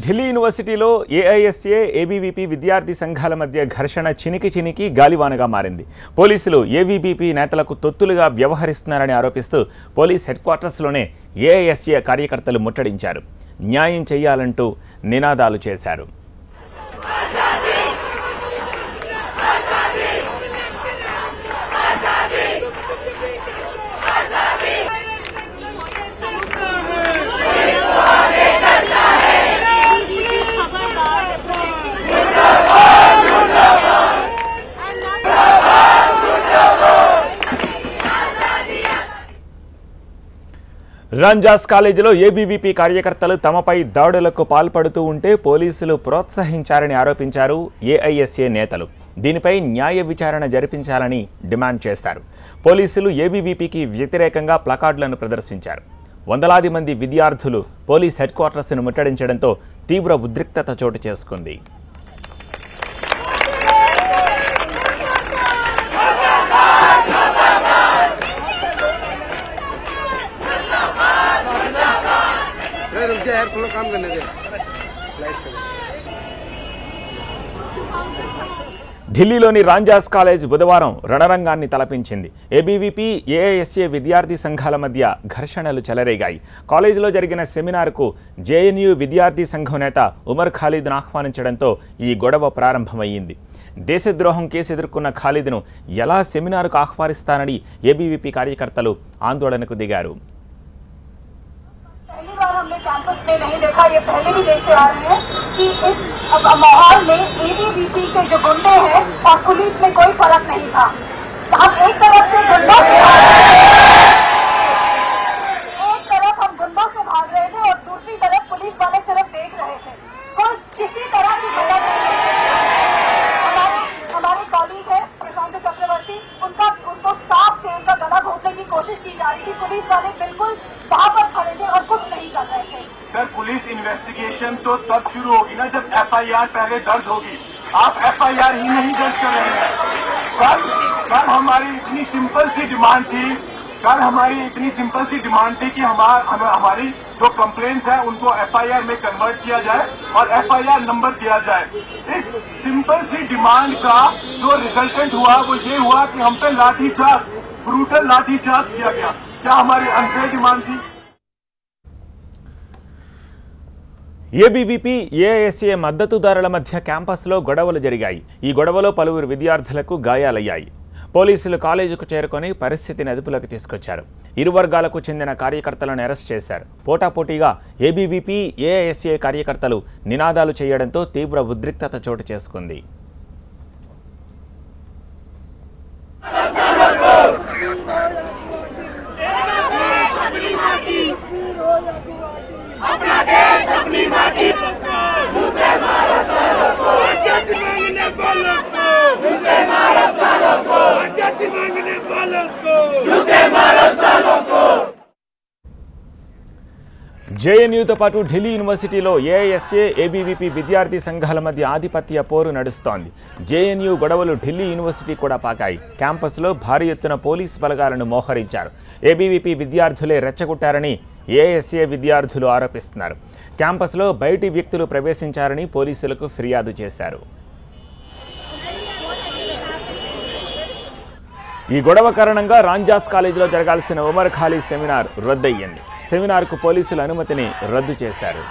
ఢిల్లీ యూనివర్సిటీలో AISA ABVP విద్యార్థి సంఘాల మధ్య ఘర్షణ చినికి గాలివానగా మారింది. పోలీసులు ఏబీవీపీ నేతలకు తొత్తులుగా వ్యవహరిస్తున్నారని ఆరోపిస్తూ పోలీస్ హెడ్ క్వార్టర్స్లోనే ఏఐఎస్ఏ కార్యకర్తలు ముట్టడించారు. న్యాయం చేయాలంటూ నినాదాలు చేశారు. రంజాస్ కాలేజీలో ఏబీవీపీ కార్యకర్తలు తమపై దాడులకు పాల్పడుతూ ఉంటే పోలీసులు ప్రోత్సహించారని ఆరోపించారు ఏఐఎస్ఏ నేతలు. దీనిపై న్యాయ విచారణ జరిపించాలని డిమాండ్ చేశారు. పోలీసులు ఏబీవీపీకి వ్యతిరేకంగా ప్లకార్డులను ప్రదర్శించారు. వందలాది మంది విద్యార్థులు పోలీస్ హెడ్ క్వార్టర్స్ను ముట్టడించడంతో తీవ్ర ఉద్రిక్తత చోటు చేసుకుంది. ఢిల్లీలోని రాంజాస్ కాలేజ్ బుధవారం రణరంగాన్ని తలపించింది. ఏబీవీపీ ఏఐఎస్ఏ విద్యార్థి సంఘాల మధ్య ఘర్షణలు చెలరేగాయి. కాలేజీలో జరిగిన సెమినార్కు జేఎన్యూ విద్యార్థి సంఘం నేత ఉమర్ ఖాలిద్ను ఆహ్వానించడంతో ఈ గొడవ ప్రారంభమయ్యింది. దేశద్రోహం కేసు ఎదుర్కొన్న ఖాలిద్ను ఎలా సెమినార్కు ఆహ్వానిస్తానని ఏబీవీపీ కార్యకర్తలు ఆందోళనకు దిగారు. हमने कैंपस में नहीं देखा, ये पहले भी देखते आ रहे हैं कि इस माहौल में एबीवीपी के जो गुंडे हैं और पुलिस में कोई फर्क नहीं था। हम एक तरफ से गुंडों से भाग रहे थे और दूसरी तरफ पुलिस वाले सिर्फ देख रहे थे। कोई किसी तरह की गलत नहीं। हमारे कॉलीग है प्रशांत चक्रवर्ती, उनको साफ से उनका गला घोटने की कोशिश की जा रही थी। पुलिस वाले बिल्कुल वहाँ पर खड़े थे और कुछ नहीं कर रहे थे। सर, पुलिस इन्वेस्टिगेशन तो तब शुरू होगी ना जब एफआईआर पहले दर्ज होगी। आप एफआईआर ही नहीं दर्ज कर रहे हैं। कल हमारी इतनी सिंपल सी डिमांड थी कि हमारी जो कंप्लेंट्स है उनको एफआईआर में कन्वर्ट किया जाए और एफआईआर नंबर दिया जाए। इस सिंपल सी डिमांड का जो रिजल्टेंट हुआ वो ये हुआ कि हम पे लाठीचार्ज, ब्रूटल लाठीचार्ज किया गया। क्या हमारी अनफेयर डिमांड थी? ఏబీవీపీ ఏఐఎస్ఏ మద్దతుదారుల మధ్య క్యాంపస్లో గొడవలు జరిగాయి. ఈ గొడవలో పలువురు విద్యార్థులకు గాయాలయ్యాయి. పోలీసులు కాలేజీకు చేరుకొని పరిస్థితిని అదుపులోకి తీసుకొచ్చారు. ఇరు వర్గాలకు చెందిన కార్యకర్తలను అరెస్ట్ చేశారు. పోటాపోటీగా ఏబీవీపీ ఏఐఎస్ఏ కార్యకర్తలు నినాదాలు చేయడంతో తీవ్ర ఉద్రిక్తత చోటు చేసుకుంది. జేఎన్యూతో పాటు ఢిల్లీ యూనివర్సిటీలో ఏఐఎస్ఏ ఏబీవీపీ విద్యార్థి సంఘాల మధ్య ఆధిపత్య పోరు నడుస్తోంది. జేఎన్యూ గొడవలు ఢిల్లీ యూనివర్సిటీ కూడా పాకాయి. క్యాంపస్లో భారీ ఎత్తున పోలీసు బలగాలను మోహరించారు. ఏబీవీపీ విద్యార్థులే రెచ్చగొట్టారని ఏఐఎస్ఏ విద్యార్థులు ఆరోపిస్తున్నారు. క్యాంపస్లో బయటి వ్యక్తులు ప్రవేశించారని పోలీసులకు ఫిర్యాదు చేశారు. ఈ గొడవ కారణంగా రాంజాస్ కాలేజీలో జరగాల్సిన ఉమర్ ఖాలిద్ సెమినార్ రద్దయ్యింది. సెమినార్కు పోలీసుల అనుమతిని రద్దు చేశారు.